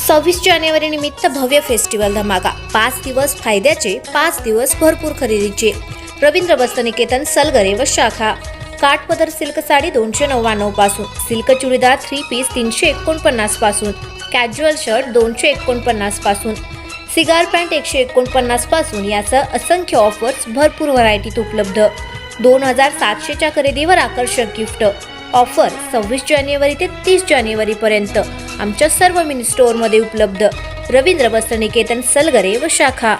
26 जानेवारी निमित्त भव्य फेस्टिवल धमाका। 5 दिवस फायद्याचे, 5 दिवस भरपूर खरेदीचे। रवींद्र वस्त्रनिकेतन सलगरे व शाखा। काठपदर सिल्क साडी 299 पासून, सिल्क चुडीदार 3 पीस 349 पासून, कॅज्युअल शर्ट 249 पासून, सिगार पॅन्ट 149 पासून यासह असंख्य ऑफर्स, भरपूर व्हरायटीत उपलब्ध। 2700च्या खरेदीवर आकर्षक गिफ्ट। ऑफर 26 जानेवारी ते 30 जानेवारी पर्यंत आमच्या सर्व मिनी स्टोअरमध्ये उपलब्ध। रवींद्र वस्त्रनिकेतन सलगरे व शाखा।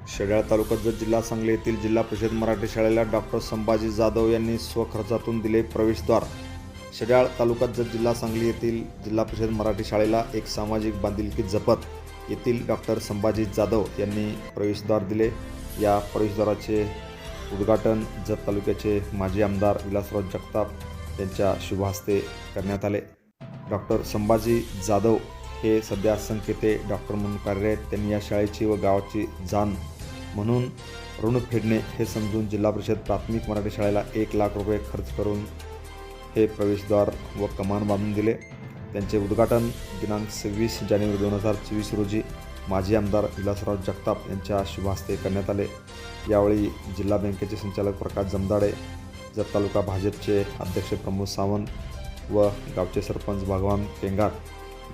शेड्याळ तालुका जत जिल्हा सांगली येथील जिल्हा परिषद मराठी शाळेला डॉक्टर संभाजी जाधव यांनी स्वखर्चातून दिले प्रवेशद्वार। शेड्याळ तालुका जत जिल्हा सांगली येथील जिल्हा परिषद मराठी शाळेला एक सामाजिक बांधिलकी जपत येथील डॉक्टर संभाजी जाधव यांनी प्रवेशद्वार दिले। या प्रवेशद्वाराचे उद्घाटन जत तालुक्याचे माजी आमदार विलासराव जगताप यांच्या शुभ हस्ते करण्यात आले। डॉक्टर संभाजी जाधव हे सध्या संकेते डॉक्टर म्हणून कार्यरत। त्यांनी या शाळेची व गावाची जाण म्हणून ऋण फेडणे हे समजून जिल्हा परिषद प्राथमिक मराठी शाळेला 1 लाख रुपये खर्च करून हे प्रवेशद्वार व कमान बांधून दिले। त्यांचे उद्घाटन दिनांक 26 जानेवारी 2024 रोजी माजी आमदार विलासराव जगताप यांच्या शुभ हस्ते करण्यात आले। यावेळी जिल्हा बँकेचे संचालक प्रकाश जमदाडे, जत तालुका भाजपचे अध्यक्ष प्रमोद सावंत व गावचे सरपंच भगवान केंगार,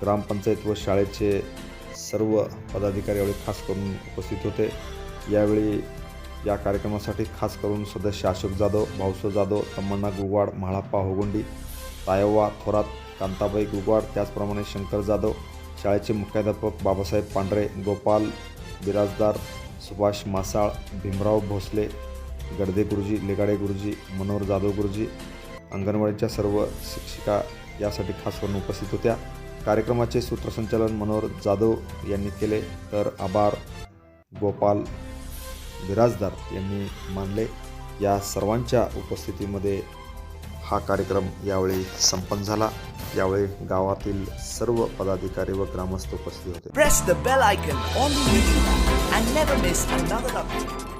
ग्रामपंचायत व शाळेचे सर्व पदाधिकारी यावेळी खास करून उपस्थित होते। यावेळी या कार्यक्रमासाठी खास करून सदस्य अशोक जाधव, भाऊसो जाधव, तमन्ना गुगवाड, म्हाळप्पा होगुंडी, तायव्वा थोरात, कांताबाई गुगवाड, त्याचप्रमाणे शंकर जाधव, शाळेचे मुख्याध्यापक बाबासाहेब पांढरे, गोपाल बिराजदार, सुभाष मासाळ, भीमराव भोसले, गडदे गुरुजी, लेगाडे गुरुजी, मनोहर जाधव गुरुजी, अंगणवाडीच्या सर्व शिक्षिका यासाठी खास करून उपस्थित होत्या। कार्यक्रमाचे सूत्रसंचालन मनोहर जाधव यांनी केले, तर आभार गोपाल बिराजदार यांनी मानले। या सर्वांच्या उपस्थितीमध्ये हा कार्यक्रम यावेळी संपन्न झाला। यावेळी गावातील सर्व पदाधिकारी व ग्रामस्थ उपस्थित होते। Press the bell icon on the YouTube and never miss another update.